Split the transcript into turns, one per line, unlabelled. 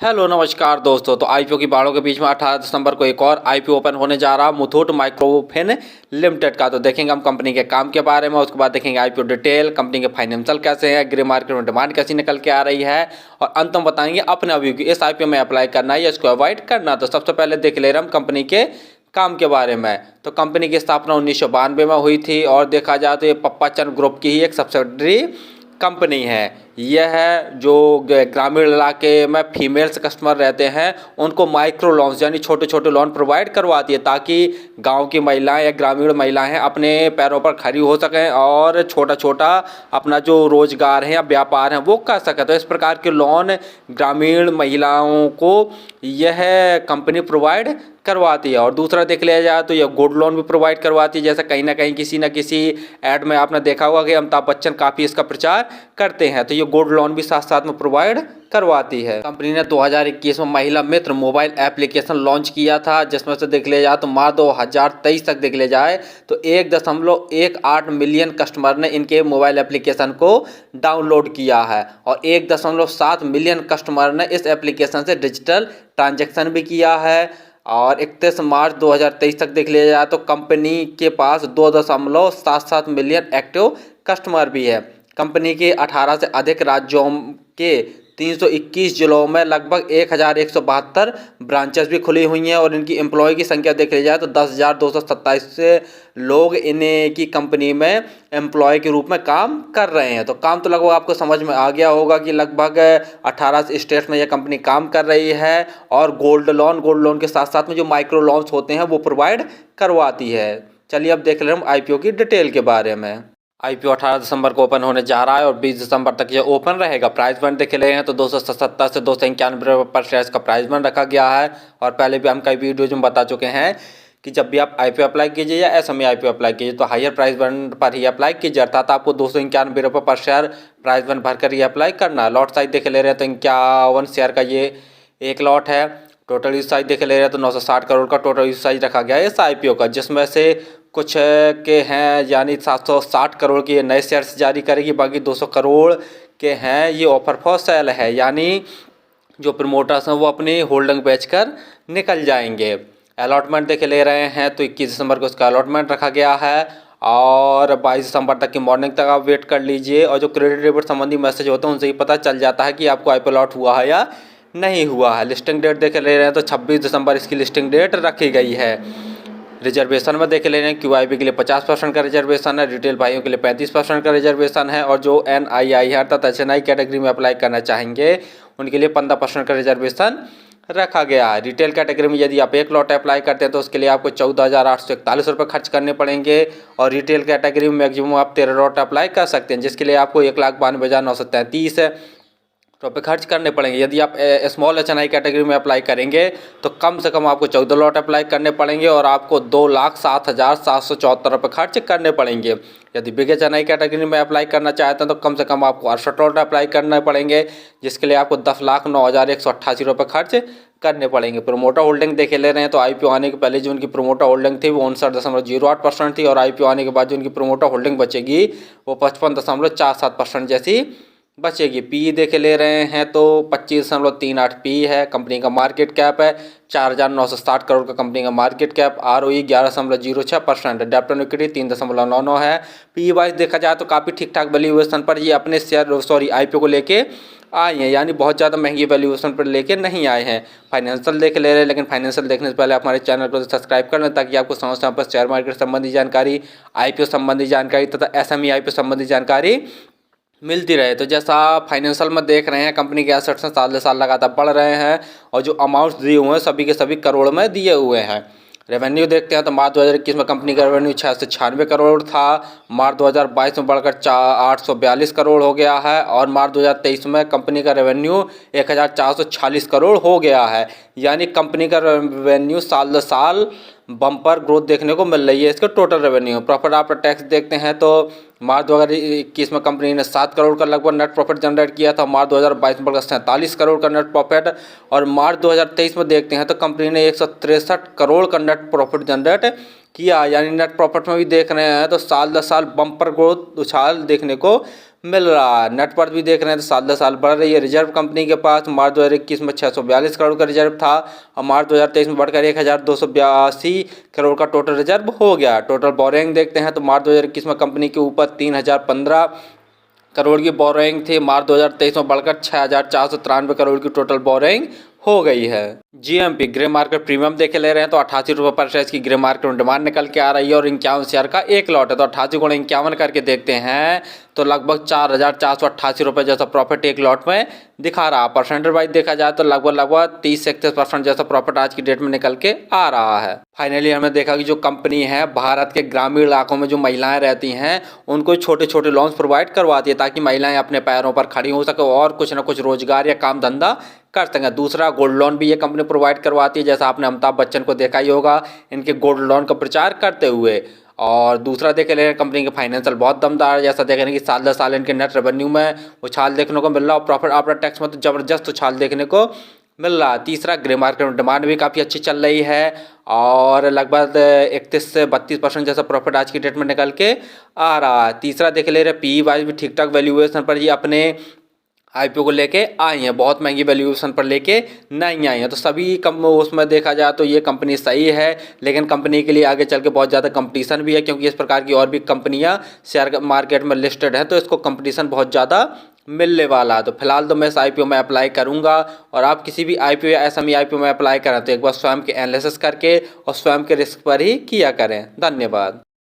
Hello नमस्कार दोस्तों। तो आईपीओ की बाड़ों के बीच में 18 दिसंबर को एक और आईपीओ ओपन होने जा रहा मुथूट माइक्रोफिन लिमिटेड का। तो देखेंगे हम कंपनी के काम के बारे में, उसके बाद देखेंगे आईपीओ डिटेल, कंपनी के फाइनेंशियल कैसे हैं, ग्रे मार्केट में डिमांड कैसी निकल के आ रही है, और अंत में बताएंगे अपने अभी की इस आईपीओ में अप्लाई करना है या इसको अवॉइड करना। तो सबसे पहले देख ले रहे हम कंपनी के काम के बारे में। तो कंपनी की स्थापना 1992 में हुई थी और देखा जाए तो ये पप्पाचंद ग्रुप की ही एक सब्सिडरी कंपनी है। यह जो ग्रामीण इलाके में फीमेल्स कस्टमर रहते हैं उनको माइक्रो लोन्स यानी छोटे छोटे लोन प्रोवाइड करवाती है, ताकि गांव की महिलाएं या ग्रामीण महिलाएं अपने पैरों पर खड़ी हो सकें और छोटा छोटा अपना जो रोजगार है या व्यापार है वो कर सकें। तो इस प्रकार के लोन ग्रामीण महिलाओं को यह कंपनी प्रोवाइड करवाती है। और दूसरा देख लिया जाए तो यह गोल्ड लोन भी प्रोवाइड करवाती है। जैसे कहीं ना कहीं किसी न किसी ऐड में आपने देखा होगा कि अमिताभ बच्चन काफ़ी इसका प्रचार करते हैं, तो ये गोल्ड लोन भी साथ साथ में प्रोवाइड करवाती है। कंपनी ने 2021 में महिला मित्र मोबाइल एप्लीकेशन लॉन्च किया था, जिसमें से देख लिया जाए तो मार्च 2023 तक देख लिया जाए तो 1.18 मिलियन कस्टमर ने इनके मोबाइल एप्लीकेशन को डाउनलोड किया है और 1.7 मिलियन कस्टमर ने इस एप्लीकेशन से डिजिटल ट्रांजैक्शन भी किया है। और 31 मार्च 2023 तक देख लिया जाए तो कंपनी के पास 2.77 मिलियन एक्टिव कस्टमर भी है। कंपनी के 18 से अधिक राज्यों के 321 जिलों में लगभग 1172 ब्रांचेस भी खुली हुई हैं और इनकी एम्प्लॉय की संख्या देख ली जाए तो 10,227 लोग इन्हें की कंपनी में एम्प्लॉय के रूप में काम कर रहे हैं। तो काम तो लगभग आपको समझ में आ गया होगा कि लगभग 18 स्टेट्स में यह कंपनी काम कर रही है और गोल्ड लोन के साथ साथ में जो माइक्रो लोन्स होते हैं वो प्रोवाइड करवाती है। चलिए अब देख ले हम आईपीओ की डिटेल के बारे में। आईपीओ 18 दिसंबर को ओपन होने जा रहा है और 20 दिसंबर तक ये ओपन रहेगा। प्राइस बैंड देख रहे हैं तो 277 से 291 पर शेयर का प्राइस बैंड रखा गया है। और पहले भी हम कई वीडियोज में बता चुके हैं कि जब भी आप आईपीओ अप्लाई कीजिए या एसएमई आईपीओ अप्लाई कीजिए तो हायर प्राइस बैंड पर ही अप्लाई कीजिए, अर्थात आपको 291 रुपये पर शेयर प्राइस बैंड भरकर ही अप्लाई करना है। लॉट साइज देख ले रहे हैं तो 51 शेयर का ये एक लॉट है। टोटल यूज साइज देख ले रहे हैं तो 960 करोड़ का टोटल यूज साइज रखा गया है इस आईपीओ का, जिसमें से कुछ के हैं यानी 760 करोड़ के नए शेयर्स जारी करेगी, बाकी 200 करोड़ के हैं ये ऑफर फॉर सेल है, यानी जो प्रमोटर्स हैं वो अपनी होल्डिंग बेचकर निकल जाएंगे। अलॉटमेंट देख ले रहे हैं तो 21 दिसंबर को इसका अलॉटमेंट रखा गया है और 22 दिसंबर तक की मॉर्निंग तक आप वेट कर लीजिए। और जो क्रेडिट रिपोर्ट संबंधी मैसेज होते हैं उनसे ही पता चल जाता है कि आपको आईपीओ अलॉट हुआ है या नहीं हुआ है। लिस्टिंग डेट देख ले रहे हैं तो 26 दिसंबर इसकी लिस्टिंग डेट रखी गई है। रिजर्वेशन में देख ले रहे हैं क्यूआईबी के लिए 50% का रिजर्वेशन है, रिटेल भाइयों के लिए 35% का रिजर्वेशन है और जो एनआईआई है अर्थात एचएनआई कैटेगरी में अप्लाई करना चाहेंगे उनके लिए 15% का रिजर्वेशन रखा गया है। रिटेल कैटेगरी में यदि आप एक लॉट अप्लाई करते हैं तो उसके लिए आपको 14,841 रुपये खर्च करने पड़ेंगे और रिटेल कैटेगरी में मैक्सिमम आप 13 लॉट अप्लाई कर सकते हैं, जिसके लिए आपको 1,92,933 रुपये खर्च करने पड़ेंगे। यदि आप स्मॉल एचएनआई कैटेगरी में अप्लाई करेंगे तो कम से कम आपको 14 लॉट अप्लाई करने पड़ेंगे और आपको 2,07,774 रुपये खर्च करने पड़ेंगे। यदि बिग एचएनआई कैटेगरी में अप्लाई करना चाहते हैं तो कम से कम आपको 68 लॉट अप्लाई करने पड़ेंगे, जिसके लिए आपको 10,09,188 रुपये खर्च करने पड़ेंगे। प्रोमोटर होल्डिंग देखे ले रहे हैं तो आईपीओ आने के पहले जो उनकी प्रोमोटर होल्डिंग थी वो 59.08% थी और आईपीओ आने के बाद जो उनकी प्रोमोटर होल्डिंग बचेगी वो 55.47% जैसी बचेगी। पी देखे ले रहे हैं तो 25.38 पी है। कंपनी का मार्केट कैप है 4,960 करोड़ का कंपनी का मार्केट कैप। आरओई 11.06% है। डेप्ट इक्विटी 3.99 है। पी वाइज देखा जाए तो काफ़ी ठीक ठाक वैल्यूएशन पर ये अपने शेयर आईपीओ को लेके आए हैं, यानी बहुत ज़्यादा महंगी वैल्यूएशन पर लेके नहीं आए हैं। फाइनेंशियल देख ले रहे हैं, लेकिन फाइनेंशियल देखने से पहले आप हमारे चैनल को सब्सक्राइब कर लें ताकि आपको समय समय पर शेयर मार्केट संबंधी जानकारी, आईपीओ संबंधी जानकारी तथा एसएमई आईपीओ संबंधी जानकारी मिलती रहे। तो जैसा फाइनेंशियल में देख रहे हैं कंपनी के एसेट्स साल साल लगातार बढ़ रहे हैं और जो अमाउंट्स दिए हुए हैं सभी के सभी करोड़ में दिए हुए हैं। रेवेन्यू देखते हैं तो मार्च 2021 में कंपनी का रेवेन्यू 696 करोड़ था, मार्च 2022 में बढ़कर 842 करोड़ हो गया है और मार्च 2023 में कंपनी का रेवेन्यू 1,446 करोड़ हो गया है, यानी कंपनी का रेवेन्यू साल दर साल बम्पर ग्रोथ देखने को मिल रही है। इसका total revenue profit after tax देखते हैं तो मार्च 2021 में कंपनी ने 7 करोड़ का लगभग नेट प्रॉफिट जनरेट किया था, मार्च 2022 में बढ़कर 47 करोड़ का नेट प्रॉफिट और मार्च 2023 में देखते हैं तो कंपनी ने 163 करोड़ का नेट प्रॉफिट जनरेट किया, यानी नेट प्रॉफिट में भी देख रहे हैं तो साल दर साल बम्पर ग्रोथ उछाल देखने को मिल रहा है। नेटवर्थ भी देख रहे हैं तो साल दर साल बढ़ रही है। रिजर्व कंपनी के पास मार्च 2021 में 642 करोड़ का रिजर्व था और मार्च 2023 में बढ़कर 1282 करोड़ का टोटल रिजर्व हो गया। टोटल बोरिंग देखते हैं तो मार्च 2021 में कंपनी के ऊपर 3015 करोड़ की बोरिंग थी। मार्च 2023 में बढ़कर 6493 करोड़ की टोटल बोरिंग हो गई है। जीएमपी ग्रे मार्केट प्रीमियम देखे ले रहे हैं तो 88 रुपये पर शेयर की ग्रे मार्केट में डिमांड निकल के आ रही है और 51 शेयर का एक लॉट है। तो 88 गुणा 51 करके देखते हैं तो लगभग 4488 रुपये जैसा प्रॉफिट एक लॉट में दिखा रहा। परसेंटेज वाइज देखा जाए तो लगभग 30 से 31% जैसा प्रॉफिट आज की डेट में निकल के आ रहा है। फाइनली हमने देखा कि जो कंपनी है भारत के ग्रामीण इलाकों में जो महिलाएं रहती हैं उनको छोटे छोटे लोन्स प्रोवाइड करवाती है ताकि महिलाएं अपने पैरों पर खड़ी हो सके और कुछ ना कुछ रोजगार या काम धंधा कर सकें। दूसरा गोल्ड लोन भी ये कंपनी प्रोवाइड करवाती है, जैसा आपने अमिताभ बच्चन को देखा ही होगा इनके गोल्ड लोन का प्रचार करते हुए। और दूसरा देख ले कंपनी के फाइनेंशियल बहुत दमदार है, जैसा देख रहे हैं कि साल दर साल इनके नेट रेवेन्यू में उछाल देखने को मिल रहा है और प्रॉफिट आफ्टर टैक्स में तो जबरदस्त उछाल देखने को मिल रहा है। तीसरा ग्रे मार्केट में डिमांड भी काफ़ी अच्छी चल रही है और लगभग 31 से 32% जैसा प्रॉफिट आज की डेट में निकल के आ रहा है। तीसरा देख ले रहे पी वाइज भी ठीक ठाक वैल्यूएशन पर ये अपने आईपीओ को लेके आई हैं, बहुत महंगी वैल्यूएशन पर लेके नहीं आई हैं। तो सभी कम उसमें देखा जाए तो ये कंपनी सही है, लेकिन कंपनी के लिए आगे चल के बहुत ज़्यादा कंपटीशन भी है क्योंकि इस प्रकार की और भी कंपनियां शेयर मार्केट में लिस्टेड हैं तो इसको कंपटीशन बहुत ज़्यादा मिलने वाला है। तो फिलहाल तो मैं इस आईपीओ में अप्लाई करूंगा और आप किसी भी आईपीओ या एसएमई आईपीओ में अप्लाई करें तो एक बार स्वयं के एनालिसिस करके और स्वयं के रिस्क पर ही किया करें। धन्यवाद।